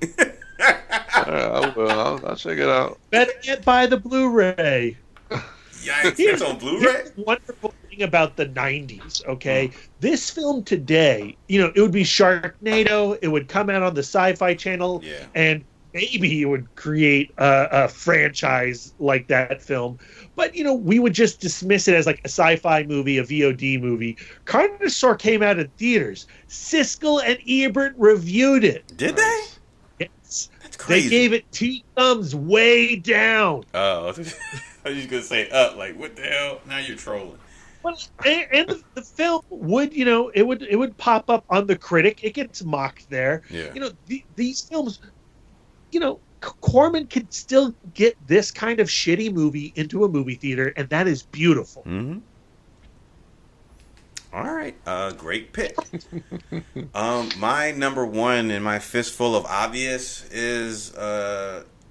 I will. I'll check it out. Better yet, buy the Blu-ray. Yikes, it's on Blu-ray? Here's the wonderful thing about the 90s, okay? This film today, it would be Sharknado. It would come out on the Sci-Fi Channel. Yeah. And maybe it would create a franchise like that film. But, we would just dismiss it as like a sci-fi movie, a VOD movie. Carnosaur came out in theaters. Siskel and Ebert reviewed it. Did they? Yes. That's crazy. They gave it 2 thumbs way down. Oh, I was just going to say up. Like, what the hell? Now you're trolling. Well, and the film would, it would pop up on the critic. It gets mocked there. Yeah. These films, Corman could still get this kind of shitty movie into a movie theater, and that is beautiful. Mm-hmm. All right, great pick. My number one in my fistful of obvious is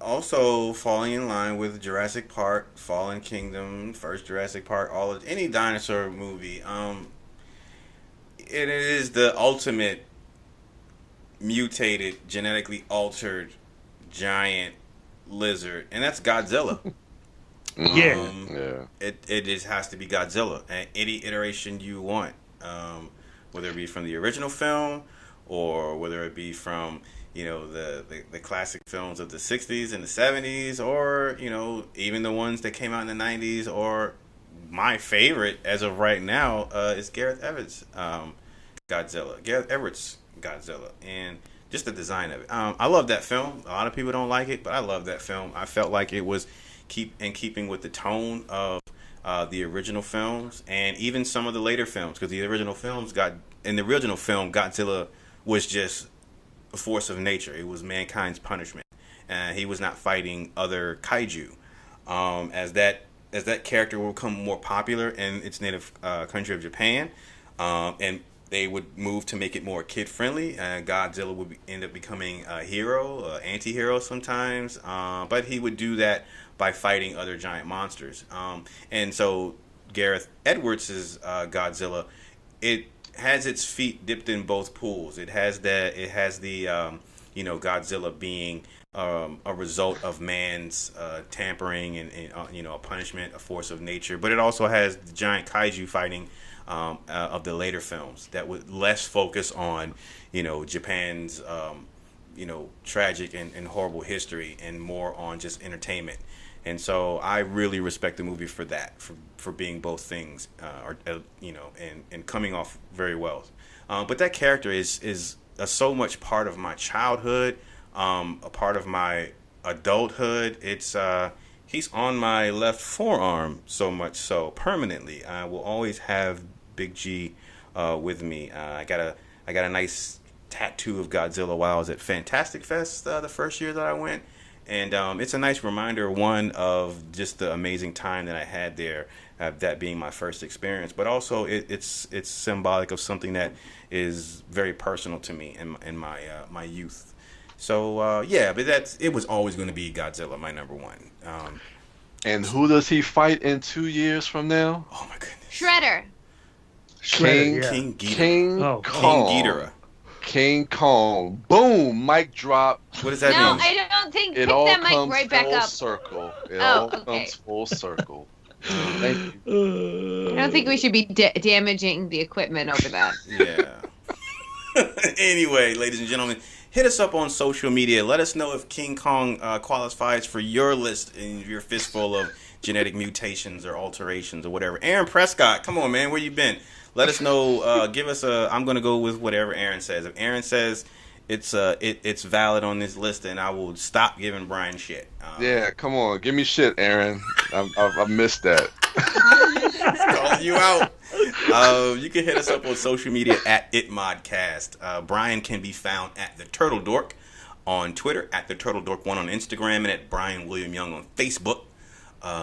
also falling in line with Jurassic Park, Fallen Kingdom, first Jurassic Park, any dinosaur movie. It is the ultimate mutated, genetically altered giant lizard, and that's Godzilla. It just has to be Godzilla, and any iteration you want, whether it be from the original film or whether it be from the classic films of the 60s and the 70s, or even the ones that came out in the 90s, or my favorite as of right now is Gareth Everett's Godzilla, and just the design of it. I love that film. A lot of people don't like it, but I love that film. I felt like it was in keeping with the tone of the original films, and even some of the later films, because the original film, Godzilla was just a force of nature. It was mankind's punishment. He was not fighting other kaiju. As that character will become more popular in its native country of Japan, and they would move to make it more kid-friendly. Godzilla would end up becoming a hero, anti-hero sometimes, but he would do that by fighting other giant monsters. And so Gareth Edwards' Godzilla, it has its feet dipped in both pools. It has the Godzilla being a result of man's tampering and a punishment, a force of nature, but it also has the giant kaiju fighting of the later films that would less focus on Japan's tragic and horrible history, and more on just entertainment. And so I really respect the movie for that, for being both things, and coming off very well. But that character is so much part of my childhood, a part of my adulthood. He's on my left forearm, so much so permanently. I will always have Big G with me. I got a nice tattoo of Godzilla while I was at Fantastic Fest the first year that I went, and it's a nice reminder, one, of just the amazing time that I had there, that being my first experience, but also it's symbolic of something that is very personal to me in my youth. So but it was always going to be Godzilla, my number one. And who does he fight in 2 years from now? Oh my goodness, Shredder. King Ghidorah. King Kong. Boom! Mic drop. What does that No, mean? I don't think. It Pick all that mic comes right back full up. circle. It Oh, all okay. comes full circle. Thank you. I don't think we should be damaging the equipment over that. Yeah. Anyway, ladies and gentlemen, hit us up on social media. Let us know if King Kong qualifies for your list in your fistful of genetic mutations or alterations or whatever. Aaron Prescott, come on, man, where you been? Let us know. Give us a. I'm gonna go with whatever Aaron says. If Aaron says it's valid on this list, then I will stop giving Brian shit. Yeah, come on, give me shit, Aaron. I missed that. Calling you out. You can hit us up on social media at ItModcast. Brian can be found at the Turtle Dork on Twitter, at the Turtle Dork 1 on Instagram, and at Brian William Young on Facebook.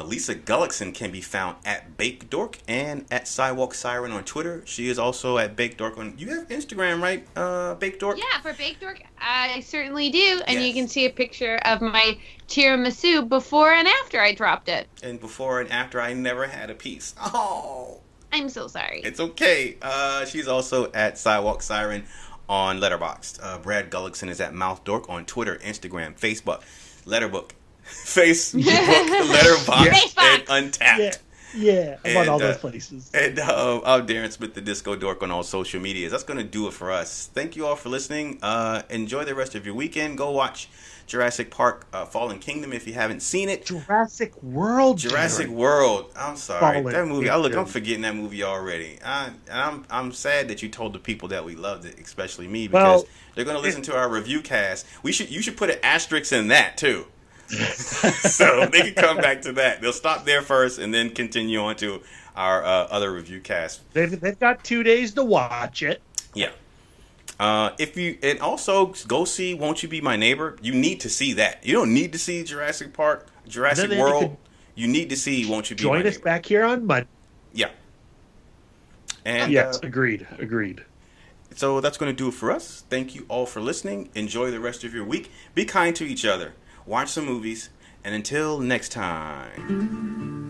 Lisa Gullickson can be found at Bake Dork and at Sidewalk Siren on Twitter. She is also at Bake Dork on. You have Instagram, right? Bake Dork. Yeah, for Bake Dork, I certainly do, and Yes. you can see a picture of my tiramisu before and after I dropped it. And before and after, I never had a piece. Oh, I'm so sorry. it's okay. She's also at Sidewalk Siren on Letterboxd. Brad Gullickson is at Mouth Dork on Twitter, Instagram, Facebook, Letterbook. Facebook, Letterboxd, and Untapped. Yeah, I'm on And, all those places. And I'm Darren Smith, the Disco Dork, on all social medias. That's going to do it for us. Thank you all for listening. Enjoy the rest of your weekend. Go watch Jurassic Park Fallen Kingdom if you haven't seen it. Jurassic World. Jurassic Darren. World. I'm sorry. Fallen That movie. Kingdom. I'm forgetting that movie already. I'm sad that you told the people that we loved it, especially me, because they're going to listen to our review cast. You should put an asterisk in that, too. So they can come back to that. They'll stop there first and then continue on to our other review cast. They've got 2 days to watch it. Yeah. And also go see Won't You Be My Neighbor. You need to see that. You don't need to see Jurassic Park, Jurassic World. You need to see Won't You Be My Neighbor. Join us back here on Monday. Yeah. And Yes, agreed. so that's going to do it for us. Thank you all for listening. Enjoy the rest of your week. Be kind to each other. Watch some movies. And until next time.